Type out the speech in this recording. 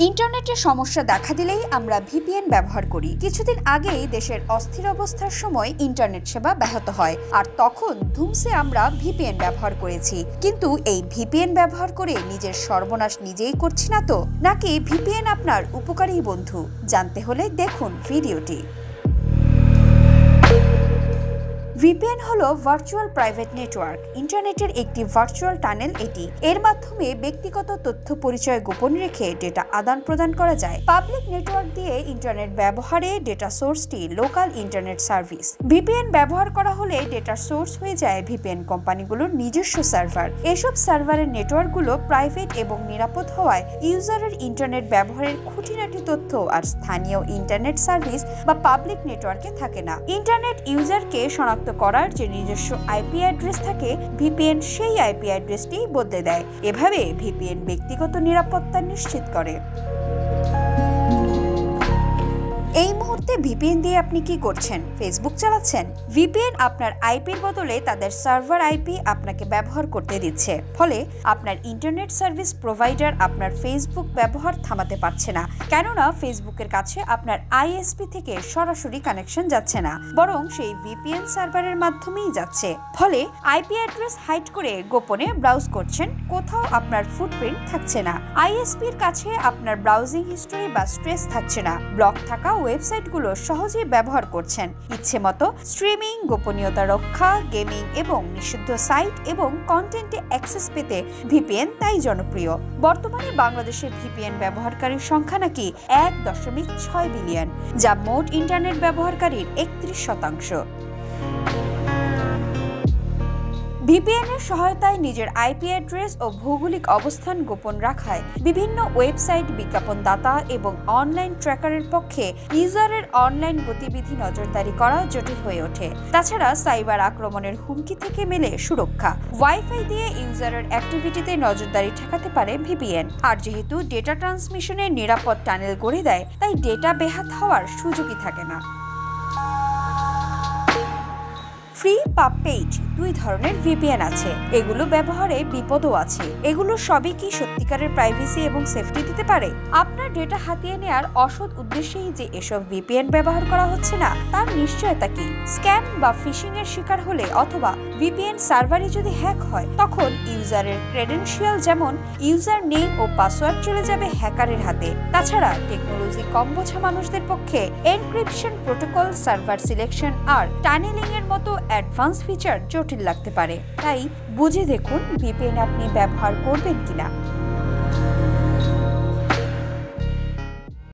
ইন্টারনেটের সমস্যা দেখা দিলেই আমরা ভিপিএন ব্যবহার করি। কিছুদিন আগেই দেশের অস্থির অবস্থার সময় ইন্টারনেট সেবা ব্যাহত হয়, আর তখন ধুমসে আমরা ভিপিএন ব্যবহার করেছি। কিন্তু এই ভিপিএন ব্যবহার করে নিজের সর্বনাশ নিজেই করছি না তো, নাকি ভিপিএন আপনার উপকারী বন্ধু? জানতে হলে দেখুন ভিডিওটি। ভিপিএন হলো ভার্চুয়াল প্রাইভেট নেটওয়ার্ক। ইন্টারনেটের একটি ভার্চুয়াল টানেল এটি। এর মাধ্যমে ব্যক্তিগত তথ্য পরিচয় গোপন রেখে ডেটা আদান প্রদান করা যায়। পাবলিক নেটওয়ার্ক দিয়ে ইন্টারনেট ব্যবহারে ডেটা সোর্সটি লোকাল ইন্টারনেট সার্ভিস। ভিপিএন ব্যবহার করা হলে ডেটার সোর্স হয়ে যায় ভিপিএন কোম্পানিগুলোর নিজস্ব সার্ভার। এসব সার্ভারের নেটওয়ার্কগুলো প্রাইভেট এবং নিরাপদ হওয়ায় ইউজারের ইন্টারনেট ব্যবহারের খুঁটিনাটি তথ্য আর স্থানীয় ইন্টারনেট সার্ভিস বা পাবলিক নেটওয়ার্কে থাকে না। ইন্টারনেট ইউজারকে শনাক্ত করার যে নিজস্ব আইপি অ্যাড্রেস থাকে, ভিপিএন সেই আইপি অ্যাড্রেসটি বদলে দেয়। এভাবে ভিপিএন ব্যক্তিগত নিরাপত্তা নিশ্চিত করে। এই মুহূর্তে ভিপিএন দিয়ে আপনি কি করছেন? ফেসবুক চালাচ্ছেন? ভিপিএন আপনার আইপির বদলে তাদের সার্ভার আইপি আপনাকে ব্যবহার করতে দিচ্ছে। ফলে আপনার ইন্টারনেট সার্ভিস প্রোভাইডার আপনার ফেসবুক ব্যবহার থামাতে পারছে না, কেননা ফেসবুকের কাছে আপনার আইএসপি থেকে সরাসরি কানেকশন যাচ্ছে না, বরং সেই ভিপিএন সার্ভারের মাধ্যমেই যাচ্ছে। ফলে আইপি অ্যাড্রেস হাইড করে গোপনে ব্রাউজ করছেন, কোথাও আপনার ফুটপ্রিন্ট থাকছে না। আইএসপির কাছে আপনার ব্রাউজিং হিস্টোরি বা স্ট্রেস থাকছে না। ব্লক থাকা ওয়েবসাইটগুলো সহজেই ব্যবহার করছেন। ইচ্ছে মতো স্ট্রিমিং, গোপনীয়তা রক্ষা, গেমিং এবং নিষিদ্ধ সাইট এবং কন্টেন্টে অ্যাক্সেস পেতে ভিপিএন তাই জনপ্রিয়। বর্তমানে বাংলাদেশে ভিপিএন ব্যবহারকারীর সংখ্যা নাকি 1.6 বিলিয়ন, যা মোট ইন্টারনেট ব্যবহারকারীর 31%। ভিপিএন এর সহায়তায় নিজের আইপি অ্যাড্রেস ও ভৌগোলিক অবস্থান গোপন রাখায় বিভিন্ন ওয়েবসাইট, বিজ্ঞাপনদাতা এবং অনলাইন ট্র্যাকারের পক্ষে ইউজারের অনলাইন গতিবিধি নজরদারি করা জটিল হয়ে ওঠে। তাছাড়া সাইবার আক্রমণের হুমকি থেকে মেলে সুরক্ষা। ওয়াইফাই দিয়ে ইউজারের অ্যাক্টিভিটিতে নজরদারি ঠেকাতে পারে ভিপিএন। আর যেহেতু ডেটা ট্রান্সমিশনের নিরাপদ টানেল গড়ে দেয়, তাই ডেটা বেহাত হওয়ার সুযোগই থাকে না। ফ্রি বা পেইড দুই ধরনের ভিপিএন আছে। এগুলো ব্যবহারে বিপদও আছে। এগুলো সবই কি সত্যিকারের প্রাইভেসি এবং সেফটি দিতে পারে? আপনার ডেটা হাতিয়ে নেওয়ার অসৎ উদ্দেশ্যেই যে এসব ভিপিএন ব্যবহার করা হচ্ছে না, তার নিশ্চয়তা কি? স্ক্যাম বা ফিশিং এর শিকার হলে অথবা ভিপিএন সার্ভারই যদি হ্যাক হয়, তখন ইউজারের ক্রেডেনশিয়াল যেমন ইউজার নেম ও পাসওয়ার্ড চলে যাবে হ্যাকারের হাতে। তাছাড়া টেকনোলজি কম বোঝা মানুষদের পক্ষে এনক্রিপশন প্রোটোকল, সার্ভার সিলেকশন আর টানেলিং এর মতো অ্যাডভান্স ফিচার জটিল লাগতে পারে। তাই বুঝে দেখুন ভিপিএন আপনি ব্যবহার করবেন কিনা।